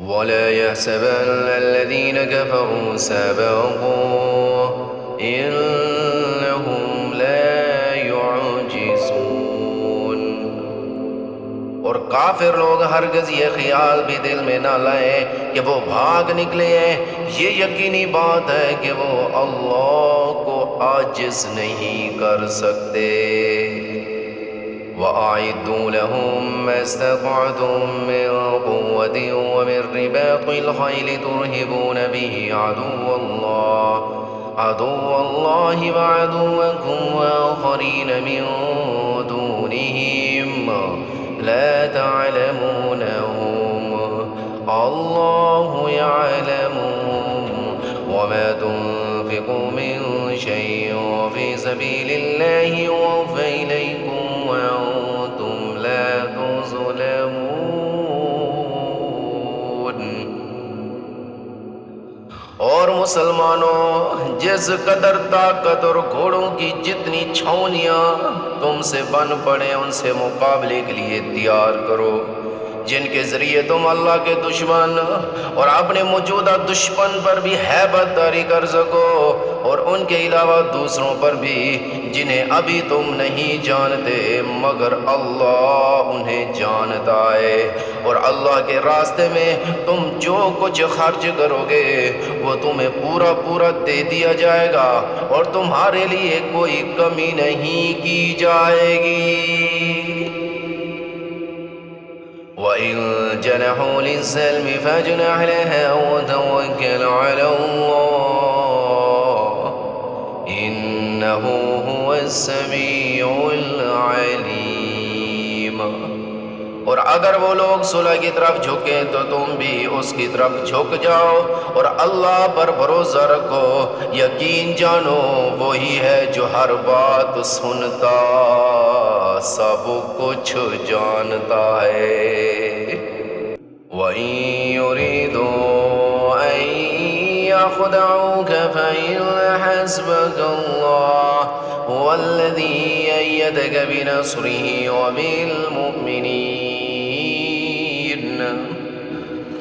ولا يحسبن الذين كفروا سبقوا إنهم لا يعجزون۔ اور کافر لوگ ہرگز یہ خیال بھی دل میں نہ لائیں کہ وہ بھاگ نکلے ہیں، یہ یقینی بات ہے کہ وہ اللہ کو عاجز نہیں کر سکتے۔ وَأَعِدُّوا لَهُم مَّا اسْتَطَعْتُم مِّن قُوَّةٍ وَمِن رِّبَاطِ الْخَيْلِ تُرْهِبُونَ بِهِ عَدُوَّ اللَّهِ وَعَدُوَّكُمْ وَآخَرِينَ مِن دُونِهِمْ لَا تَعْلَمُونَهُمْ اللَّهُ يَعْلَمُهُمْ وَمَا تُنفِقُوا مِن شَيْءٍ فِي سَبِيلِ اللَّهِ يُوَفَّ إِلَيْكُمْ وَأَنتُمْ لَا تُظْلَمُونَ۔ اور مسلمانوں، جس قدر طاقت اور گھوڑوں کی جتنی چھاؤنیاں تم سے بن پڑے ان سے مقابلے کے لیے تیار کرو، جن کے ذریعے تم اللہ کے دشمن اور اپنے موجودہ دشمن پر بھی ہیبت داری کر سکو، اور ان کے علاوہ دوسروں پر بھی جنہیں ابھی تم نہیں جانتے مگر اللہ انہیں جانتا ہے۔ اور اللہ کے راستے میں تم جو کچھ خرچ کرو گے وہ تمہیں پورا پورا دے دیا جائے گا، اور تمہارے لیے کوئی کمی نہیں کی جائے گی۔ وَإِن جَنَحُوا لِلسَّلْمِ فَاجْنَحْ لَهَا وَتَوَكَّلْ عَلَى اللَّهِ إِنَّهُ هُوَ السَّمِيعُ الْعَلِيمُ۔ اور اگر وہ لوگ صلح کی طرف جھکیں تو تم بھی اس کی طرف جھک جاؤ، اور اللہ پر بھروسہ رکھو، یقین جانو وہی ہے جو ہر بات سنتا سب کچھ جانتا ہے۔ وَإِن يُرِيدُوا أَن يَخْدَعُوكَ فَإِنَّ حَسْبَكَ اللَّهُ هُوَ الَّذِي أَيَّدَكَ بِنَصْرِهِ وَبِالْمُؤْمِنِينَ۔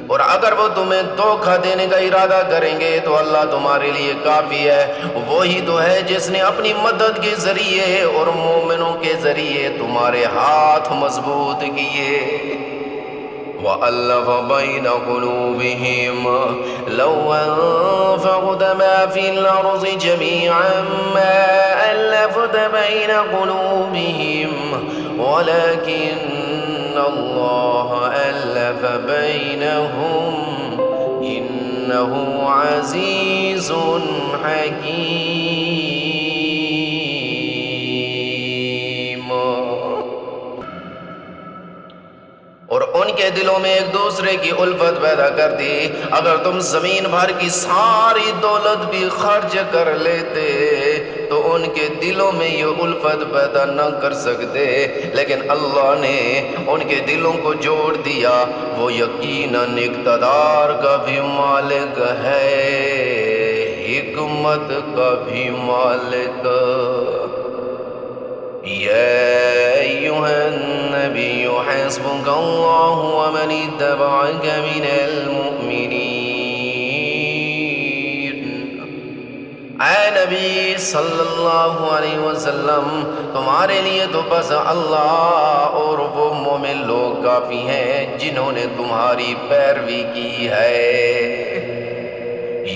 اور اگر وہ تمہیں دھوکہ دینے کا ارادہ کریں گے تو اللہ تمہارے لیے کافی ہے، وہی تو ہے جس نے اپنی مدد کے ذریعے اور مومنوں کے ذریعے تمہارے ہاتھ مضبوط کیے۔ وَأَلَّفَ بَيْنَ قُلُوبِهِمْ لَوْ أَنفَقْتَ مَا فِي الْأَرْضِ جَمِيعًا مَا أَلَّفْتَ بَيْنَ قُلُوبِهِمْ وَلَكِنَّ اللَّهَ أَلَّفَ بَيْنَهُمْ إِنَّهُ عَزِيزٌ حَكِيمٌ۔ اور ان کے دلوں میں ایک دوسرے کی الفت پیدا کر دی۔ اگر تم زمین بھر کی ساری دولت بھی خرچ کر لیتے تو ان کے دلوں میں یہ الفت پیدا نہ کر سکتے، لیکن اللہ نے ان کے دلوں کو جوڑ دیا۔ وہ یقیناً اقتدار کا بھی مالک ہے، حکمت کا بھی مالک۔ يا أيها النبي حسبك الله ومن اتبعك من المؤمنين۔ اے نبی صلی اللہ علیہ وسلم، تمہارے لیے تو بس اللہ اور وہ مومن لوگ کافی ہیں جنہوں نے تمہاری پیروی کی ہے۔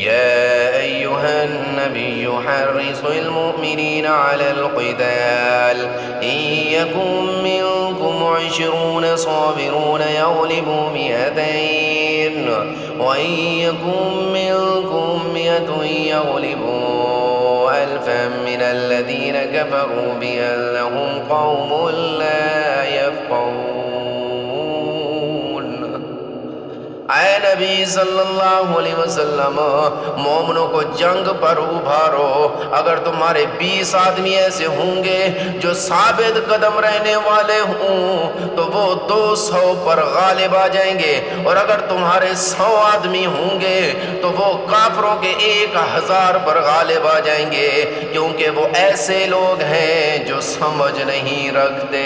يا أيها النبي حرص المؤمنين على القتال إن يكن منكم 20 صابرون يغلبوا 200 وإن يكن منكم 100 يغلبوا 1000 من الذين كفروا بأنهم قوم لا يفقهون۔ اے نبی صلی اللہ علیہ وسلم، مومنوں کو جنگ پر ابھارو۔ اگر تمہارے 20 آدمی ایسے ہوں گے جو ثابت قدم رہنے والے ہوں تو وہ 200 پر غالب آ جائیں گے، اور اگر تمہارے 100 آدمی ہوں گے تو وہ کافروں کے 1000 پر غالب آ جائیں گے، کیونکہ وہ ایسے لوگ ہیں جو سمجھ نہیں رکھتے۔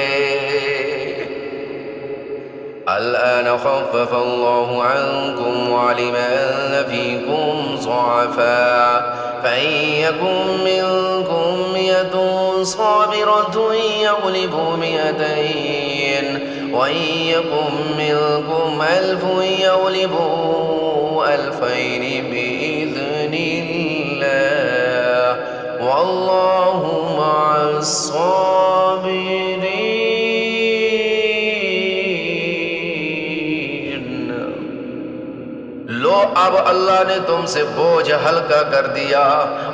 الآن خفف الله عنكم علم أن فيكم ضعفا فإن يكن منكم 100 صابرة يغلبوا 200 وإن يكن منكم 1000 يغلبوا 2000 بإذن الله والله مع الصابرين. لو اب اللہ نے تم سے بوجھ ہلکا کر دیا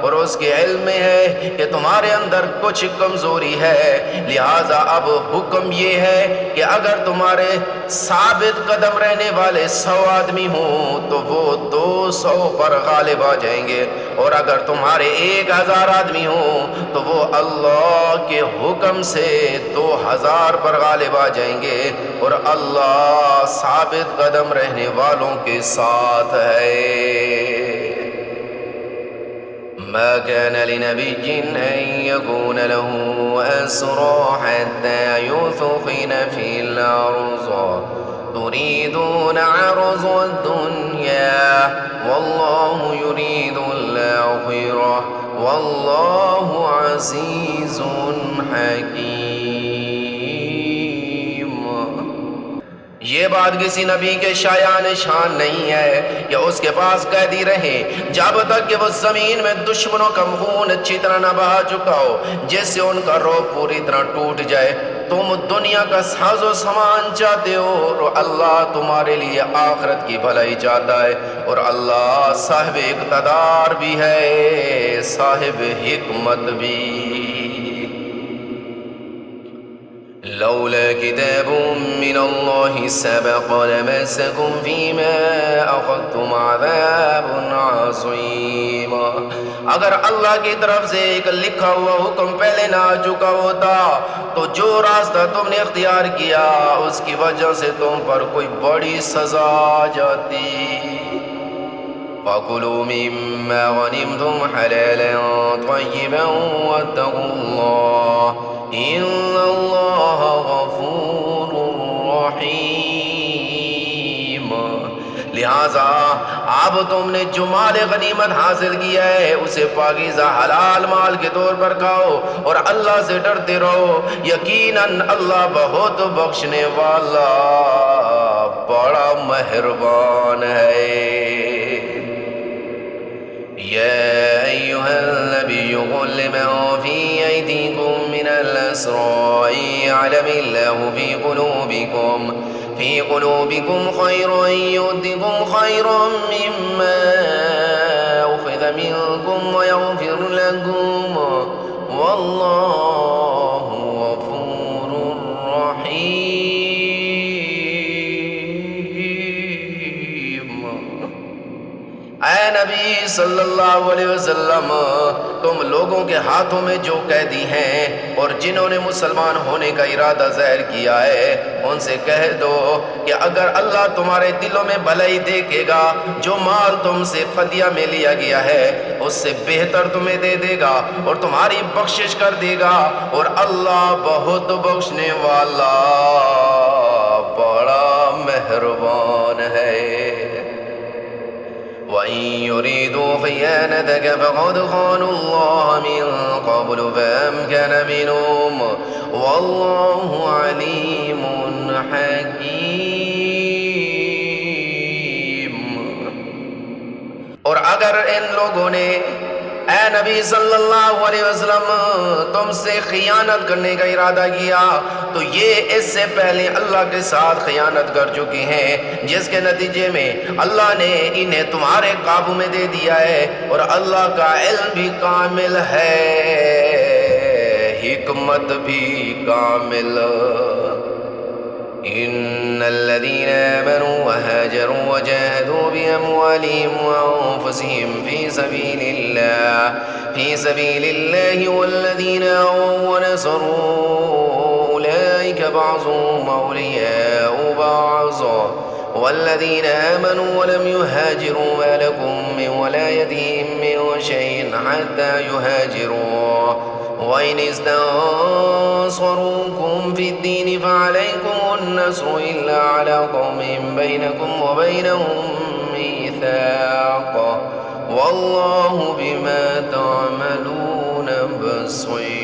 اور اس کے علم میں ہے کہ تمہارے اندر کچھ کمزوری ہے، لہٰذا اب حکم یہ ہے کہ اگر تمہارے ثابت قدم رہنے والے 100 آدمی ہوں تو وہ 200 پر غالب آ جائیں گے، اور اگر تمہارے 1000 آدمی ہوں تو وہ اللہ کے حکم سے 2000 پر غالب آ جائیں گے، اور اللہ ثابت قدم رہنے والوں کے ساتھ ہے۔ ما كان لنبي أن يكون له أسرى حتى يثخن في الأرض تريدون عرض الدنيا والله يريد الآخرة والله عزيز حكيم۔ یہ بات کسی نبی کے شایان شان نہیں ہے کہ اس کے پاس قیدی رہے جب تک کہ وہ زمین میں دشمنوں کا خون اچھی طرح نہ بہا چکا ہو، جس سے ان کا روح پوری طرح ٹوٹ جائے۔ تم دنیا کا ساز و سامان چاہتے ہو اور اللہ تمہارے لیے آخرت کی بھلائی چاہتا ہے، اور اللہ صاحب اقتدار بھی ہے، صاحب حکمت بھی۔ لولا كتاب من الله سبق لمسكم فيما أخذتم عذاب عظيم۔ اگر اللہ کی طرف سے ایک لکھا ہوا حکم پہلے نہ آ چکا ہوتا تو جو راستہ تم نے اختیار کیا اس کی وجہ سے تم پر کوئی بڑی سزا آ جاتی۔ فَكُلُوا مِمَّا غَنِمْتُمْ حَلَالًا طَيِّبًا وَاتَّقُوا اللَّهَ إِنَّ اللَّهَ غَفُورٌ رَحِيمٌ۔ لہٰذا اب تم نے جو مال غنیمت حاصل کیا ہے اسے پاکیزہ حلال مال کے طور پر کھاؤ اور اللہ سے ڈرتے رہو، یقیناً اللہ بہت بخشنے والا بڑا مہربان ہے۔ يا أيها النبي قل لمن في أيديكم من الأسرى يعلم الله في قلوبكم خيرا يؤتكم خيرا مما أخذ منكم ويغفر لكم والله غفور رحيم۔ اے نبی صلی اللہ علیہ وسلم، تم لوگوں کے ہاتھوں میں جو قیدی ہیں اور جنہوں نے مسلمان ہونے کا ارادہ ظاہر کیا ہے ان سے کہہ دو کہ اگر اللہ تمہارے دلوں میں بھلائی دیکھے گا، جو مال تم سے فدیہ میں لیا گیا ہے اس سے بہتر تمہیں دے دے گا اور تمہاری بخشش کر دے گا، اور اللہ بہت بخشنے والا بڑا مہربان ہے۔ وَإِن يُرِيدُوا خِيَانَتَكَ فَقَدْ خَانُوا اللَّهَ مِن قَبْلُ فَأَمْكَنَ مِنْهُمْ وَاللَّهُ عَلِيمٌ حَكِيمٌ۔ اور اگر ان لوگوں نے اے نبی صلی اللہ علیہ وسلم تم سے خیانت کرنے کا ارادہ کیا تو یہ اس سے پہلے اللہ کے ساتھ خیانت کر چکی ہیں، جس کے نتیجے میں اللہ نے انہیں تمہارے قابو میں دے دیا ہے، اور اللہ کا علم بھی کامل ہے، حکمت بھی کامل۔ إن الذين آمنوا وهاجروا وجاهدوا بأموالهم وأنفسهم في سبيل الله والذين آووا ونصروا أولئك بعضهم أولياء بعض والذين آمنوا ولم يهاجروا ما لكم من ولايتهم من شيء حتى يهاجروا وإن استنصروكم في الدين فعليكم النصر إلا على قوم بينكم وبينهم ميثاق الميثاق والله بما تعملون بصير۔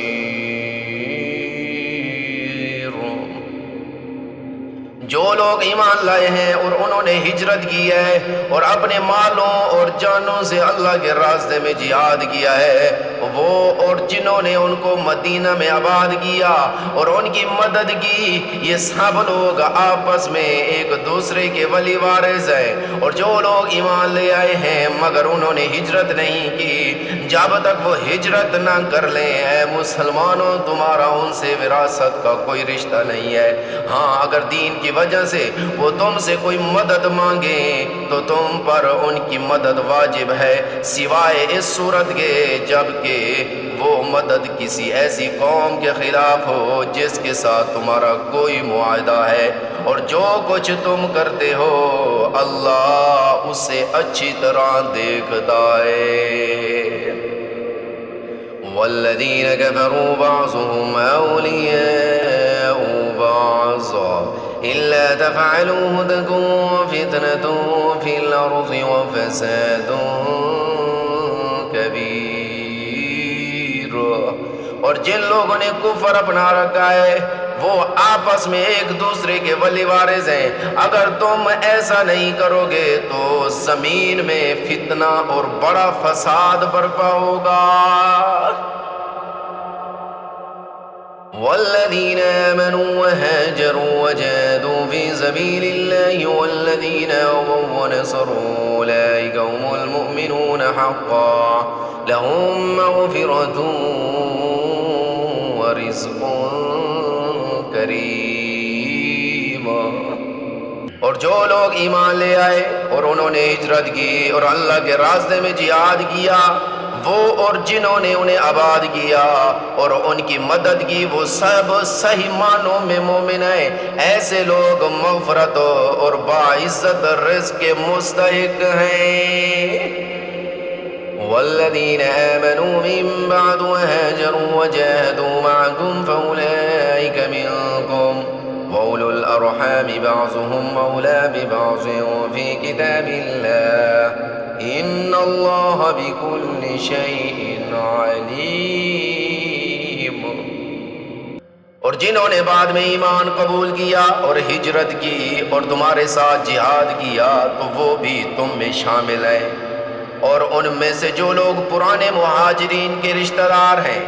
جو لوگ ایمان لائے ہیں اور انہوں نے ہجرت کی ہے اور اپنے مالوں اور جانوں سے اللہ کے راستے میں جہاد کیا ہے، وہ اور جنہوں نے ان کو مدینہ میں آباد کیا اور ان کی مدد کی، یہ سب لوگ آپس میں ایک دوسرے کے ولی وارث ہیں۔ اور جو لوگ ایمان لے آئے ہیں مگر انہوں نے ہجرت نہیں کی، جب تک وہ ہجرت نہ کر لیں اے مسلمانوں تمہارا ان سے وراثت کا کوئی رشتہ نہیں ہے۔ ہاں اگر دین کی وجہ سے وہ تم سے کوئی مدد مانگے تو تم پر ان کی مدد واجب ہے، سوائے اس صورت کے جبکہ وہ مدد کسی ایسی قوم کے خلاف ہو جس کے ساتھ تمہارا کوئی معاہدہ ہے، اور جو کچھ تم کرتے ہو اللہ اسے اچھی طرح دیکھتا ہے۔ والذین کفروا بعضهم اولیاء بعض إلا تفعلوه تكن فتنة في الأرض وفساد كبير۔ اور جن لوگوں نے کفر اپنا رکھا ہے وہ آپس میں ایک دوسرے کے ولی وارث ہیں، اگر تم ایسا نہیں کرو گے تو زمین میں فتنہ اور بڑا فساد برپا ہوگا۔ والذین آمنوا وهاجروا وجاهدوا في سبيل الله والذین آووا ونصروا أولئك هم المؤمنون حقا لهم مغفرة ورزق کریم۔ اور جو لوگ ایمان لے آئے اور انہوں نے ہجرت کی اور اللہ کے راستے میں جہاد کیا، وہ اور جنہوں نے انہیں آباد کیا اور ان کی مدد کی، وہ سب صحیح معنوں میں مومن ہیں۔ ایسے لوگ مغفرت اور باعزت رزق کے مستحق ہیں۔ والذین آمنوا من بعد وهاجروا وجاهدوا معكم فأولئك منكم وأولو الأرحام بعضهم أولى ببعض في كتاب الله إن الله بكل شيء عليم۔ اور جنہوں نے بعد میں ایمان قبول کیا اور ہجرت کی اور تمہارے ساتھ جہاد کیا تو وہ بھی تم میں شامل ہیں، اور ان میں سے جو لوگ پرانے مہاجرین کے رشتہ دار ہیں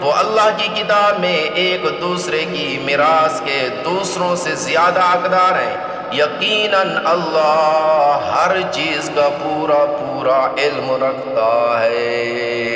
وہ اللہ کی کتاب میں ایک دوسرے کی میراث کے دوسروں سے زیادہ حقدار ہیں۔ یقیناً اللہ ہر چیز کا پورا علم رکھتا ہے۔